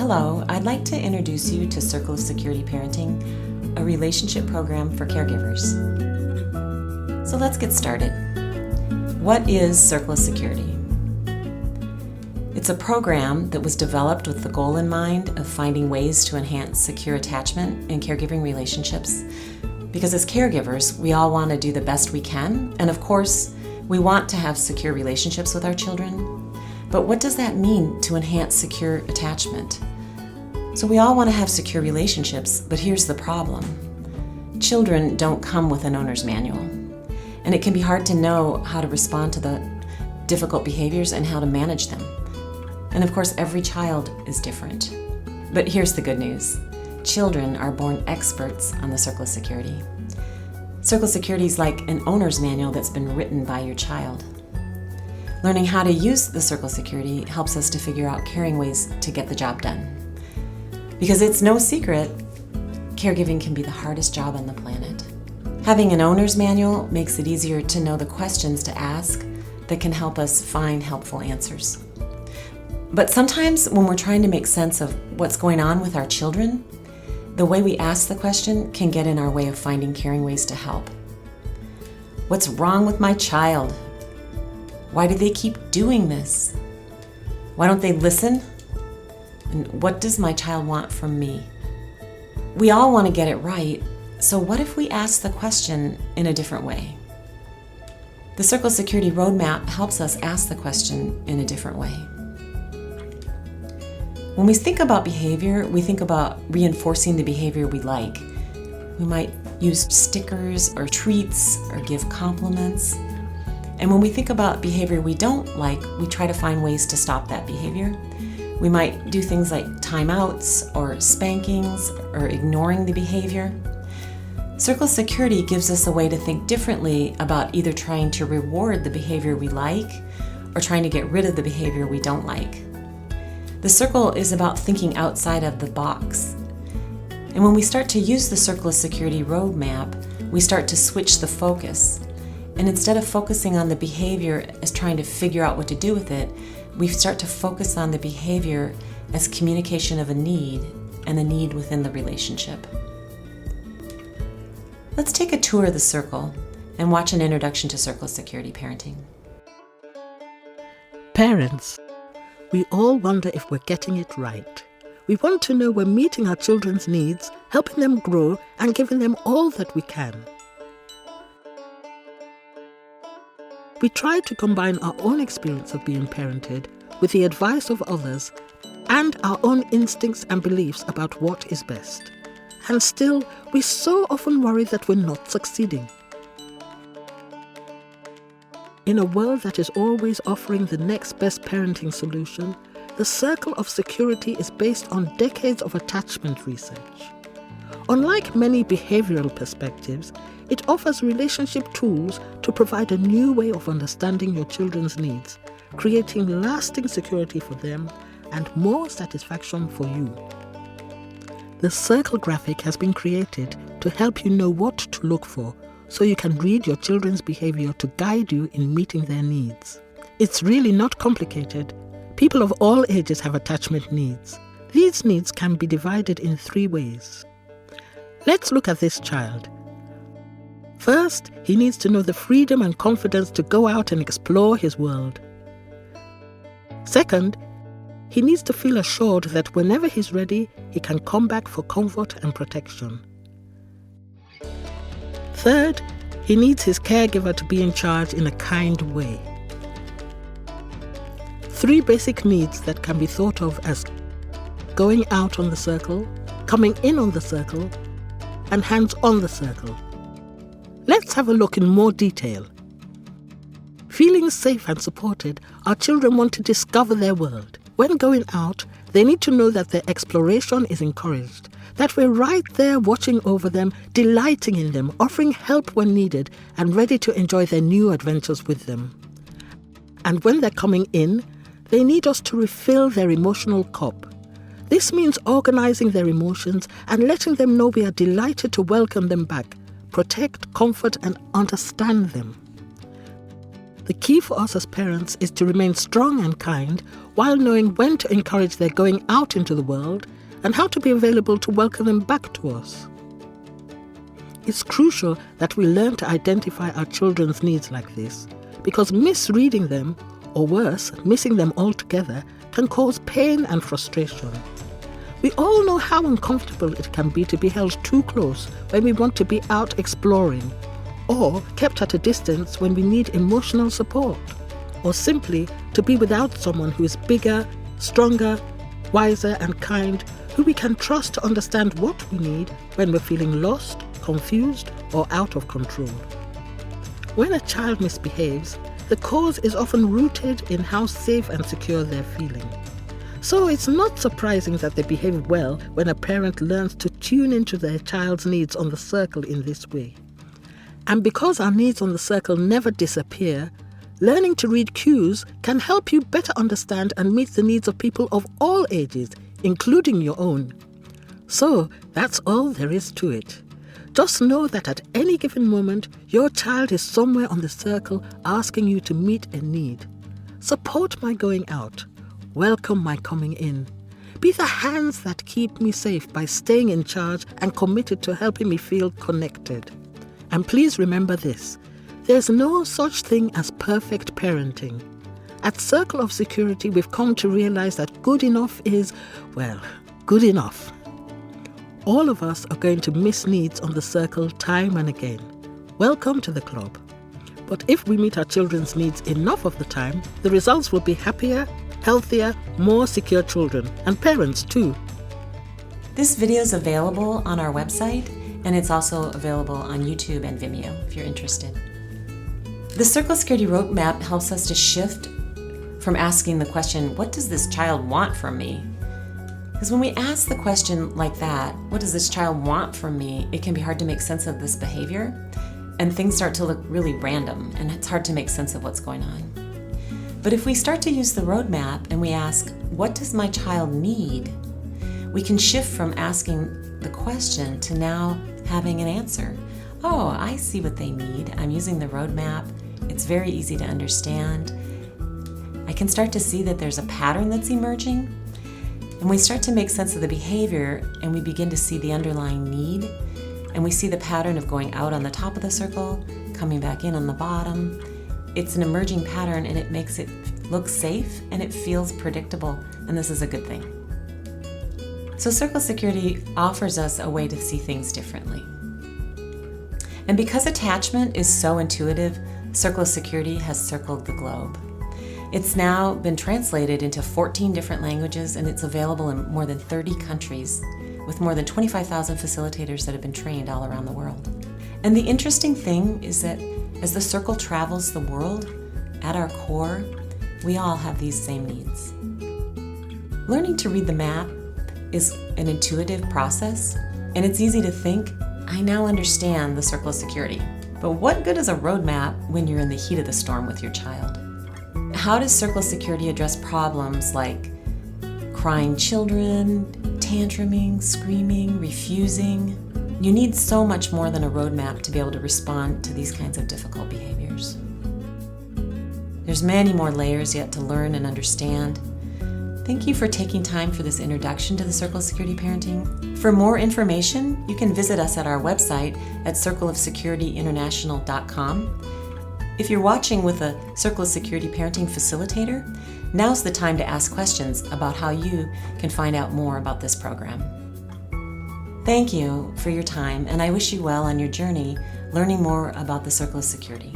Hello, I'd like to introduce you to Circle of Security Parenting, a relationship program for caregivers. So let's get started. What is Circle of Security? It's a program that was developed with the goal in mind of finding ways to enhance secure attachment in caregiving relationships. Because as caregivers, we all want to do the best we can, and of course, we want to have secure relationships with our children. But what does that mean to enhance secure attachment? So we all want to have secure relationships, but here's the problem. Children don't come with an owner's manual, and it can be hard to know how to respond to the difficult behaviors and how to manage them. And of course, every child is different. But here's the good news. Children are born experts on the Circle of Security. Circle of Security is like an owner's manual that's been written by your child. Learning how to use the Circle of Security helps us to figure out caring ways to get the job done. Because it's no secret, caregiving can be the hardest job on the planet. Having an owner's manual makes it easier to know the questions to ask that can help us find helpful answers. But sometimes when we're trying to make sense of what's going on with our children, the way we ask the question can get in our way of finding caring ways to help. What's wrong with my child? Why do they keep doing this? Why don't they listen? And what does my child want from me? We all want to get it right, so what if we ask the question in a different way? The Circle of Security Roadmap helps us ask the question in a different way. When we think about behavior, we think about reinforcing the behavior we like. We might use stickers or treats or give compliments. And when we think about behavior we don't like, we try to find ways to stop that behavior. We might do things like timeouts or spankings or ignoring the behavior. Circle of Security gives us a way to think differently about either trying to reward the behavior we like or trying to get rid of the behavior we don't like. The circle is about thinking outside of the box. And when we start to use the Circle of Security roadmap, we start to switch the focus. And instead of focusing on the behavior as trying to figure out what to do with it, we start to focus on the behavior as communication of a need and the need within the relationship. Let's take a tour of the circle and watch an introduction to Circle of Security Parenting. Parents, we all wonder if we're getting it right. We want to know we're meeting our children's needs, helping them grow, and giving them all that we can. We try to combine our own experience of being parented with the advice of others and our own instincts and beliefs about what is best. And still, we so often worry that we're not succeeding. In a world that is always offering the next best parenting solution, the Circle of Security is based on decades of attachment research. Unlike many behavioral perspectives, it offers relationship tools to provide a new way of understanding your children's needs, creating lasting security for them and more satisfaction for you. The circle graphic has been created to help you know what to look for so you can read your children's behavior to guide you in meeting their needs. It's really not complicated. People of all ages have attachment needs. These needs can be divided in 3 ways. Let's look at this child. First, he needs to know the freedom and confidence to go out and explore his world. Second, he needs to feel assured that whenever he's ready, he can come back for comfort and protection. Third, he needs his caregiver to be in charge in a kind way. 3 basic needs that can be thought of as going out on the circle, coming in on the circle, and hands on the circle. Let's have a look in more detail. Feeling safe and supported, our children want to discover their world. When going out, they need to know that their exploration is encouraged, that we're right there watching over them, delighting in them, offering help when needed, and ready to enjoy their new adventures with them. And when they're coming in, they need us to refill their emotional cup. This means organizing their emotions and letting them know we are delighted to welcome them back, protect, comfort, and understand them. The key for us as parents is to remain strong and kind while knowing when to encourage their going out into the world and how to be available to welcome them back to us. It's crucial that we learn to identify our children's needs like this, because misreading them, or worse, missing them altogether, can cause pain and frustration. We all know how uncomfortable it can be to be held too close when we want to be out exploring, or kept at a distance when we need emotional support, or simply to be without someone who is bigger, stronger, wiser and kind, who we can trust to understand what we need when we're feeling lost, confused or out of control. When a child misbehaves, the cause is often rooted in how safe and secure they're feeling. So it's not surprising that they behave well when a parent learns to tune into their child's needs on the circle in this way. And because our needs on the circle never disappear, learning to read cues can help you better understand and meet the needs of people of all ages, including your own. So that's all there is to it. Just know that at any given moment, your child is somewhere on the circle asking you to meet a need. Support my going out. Welcome my coming in. Be the hands that keep me safe by staying in charge and committed to helping me feel connected. And please remember this, there's no such thing as perfect parenting. At Circle of Security, we've come to realize that good enough is, well, good enough. All of us are going to miss needs on the circle time and again. Welcome to the club. But if we meet our children's needs enough of the time, the results will be happier, healthier, more secure children, and parents too. This video is available on our website, and it's also available on YouTube and Vimeo if you're interested. The Circle Security Roadmap helps us to shift from asking the question, what does this child want from me? Because when we ask the question like that, what does this child want from me, it can be hard to make sense of this behavior, and things start to look really random, and it's hard to make sense of what's going on. But if we start to use the roadmap and we ask, what does my child need? We can shift from asking the question to now having an answer. Oh, I see what they need. I'm using the roadmap. It's very easy to understand. I can start to see that there's a pattern that's emerging. And we start to make sense of the behavior, and we begin to see the underlying need. And we see the pattern of going out on the top of the circle, coming back in on the bottom. It's an emerging pattern, and it makes it look safe and it feels predictable. And this is a good thing. So Circle Security offers us a way to see things differently. And because attachment is so intuitive, Circle Security has circled the globe. It's now been translated into 14 different languages, and it's available in more than 30 countries with more than 25,000 facilitators that have been trained all around the world. And the interesting thing is that as the circle travels the world, at our core, we all have these same needs. Learning to read the map is an intuitive process, and it's easy to think, I now understand the Circle of Security. But what good is a roadmap when you're in the heat of the storm with your child? How does Circle of Security address problems like crying children, tantruming, screaming, refusing? You need so much more than a roadmap to be able to respond to these kinds of difficult behaviors. There's many more layers yet to learn and understand. Thank you for taking time for this introduction to the Circle of Security Parenting. For more information, you can visit us at our website at circleofsecurityinternational.com. If you're watching with a Circle of Security Parenting facilitator, now's the time to ask questions about how you can find out more about this program. Thank you for your time, and I wish you well on your journey learning more about the Circle of Security.